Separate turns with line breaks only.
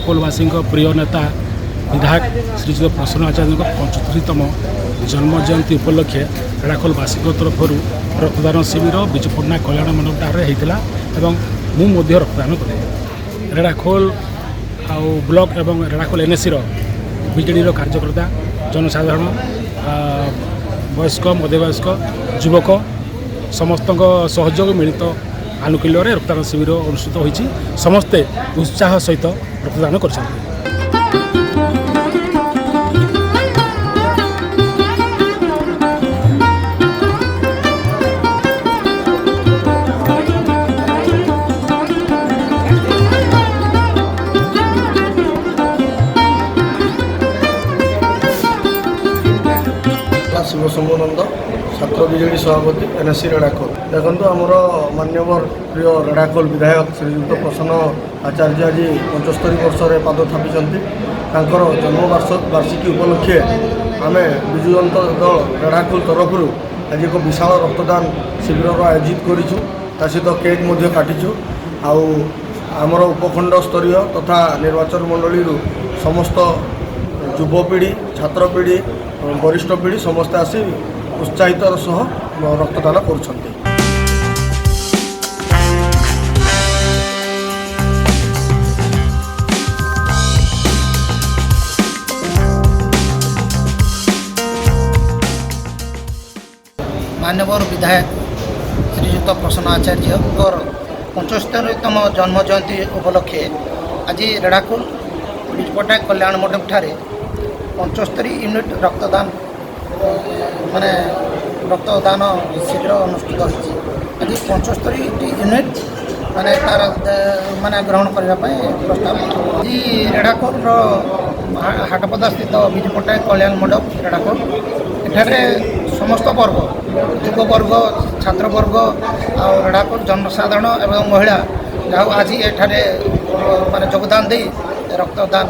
रेढ़ाखोलवासी प्रिय नेता विधायक श्रीजुत प्रसन्न आचार्य 75तम जन्म जयंती उपलक्षे रेढ़ाखोलवासी तरफ रक्तदान शिविर विजु पट्टनायक कल्याण मंडप होता मुझे रक्तदान कले रेढ़ाखोल आउ ब्लॉक एवं रेढ़ाखोल एनएसी विजेडी कार्यकर्ता जनसाधारण वयस्क मध्यवयस्क युवक समस्त सहयोग मिलित आनुकूल्य रक्तदान शिविर अनुष्ठित होती समस्ते उत्साह सहित रक्तदान कर
शिव शंभुनंद छात्र विजेडी सभापति एनएससी रेढ़ाखोल देखो आमर मान्यवर प्रिय रेढ़ाखोल विधायक श्रीजुक्त प्रसन्न आचार्य आज 75 वर्ष पाद थापिंट जन्म वार्षिकी उपलक्षे आम विजु जनता दल रेढ़ाखोल तरफ आज एक विशाल रक्तदान शिविर आयोजित करूँ सहित केक काटिचु आमर उपखंड स्तरीय तथा निर्वाचन मंडली समस्त युवपीढ़ी छात्र पीढ़ी वरिष्ठ पीढ़ी समस्ते आसी उत्साहितर सह रक्तदान करुछन्ति।
मान्यवर विधायक श्रीजुक्त प्रसन्न आचार्य 75तम जन्म जयंती उपलक्षे आज रेढ़ाखोल विजु पट्टनायक कल्याण मंडप ठारे 75 यूनिट रक्तदान माने रक्तदान शिविर अनुष्ठित होती आज 75 यूनिट माने तार माने ग्रहण करने प्रस्ताव आज रेढ़ाखोल हाटपदा स्थित विजु पट्टनायक कल्याण मंडप रेढ़ाखोल एठारे समस्त वर्ग युव वर्ग छात्र वर्ग और रेढ़ाखोल जनसाधारण एवं महिला जहाँ आज एठारे माने योगदान दे रक्तदान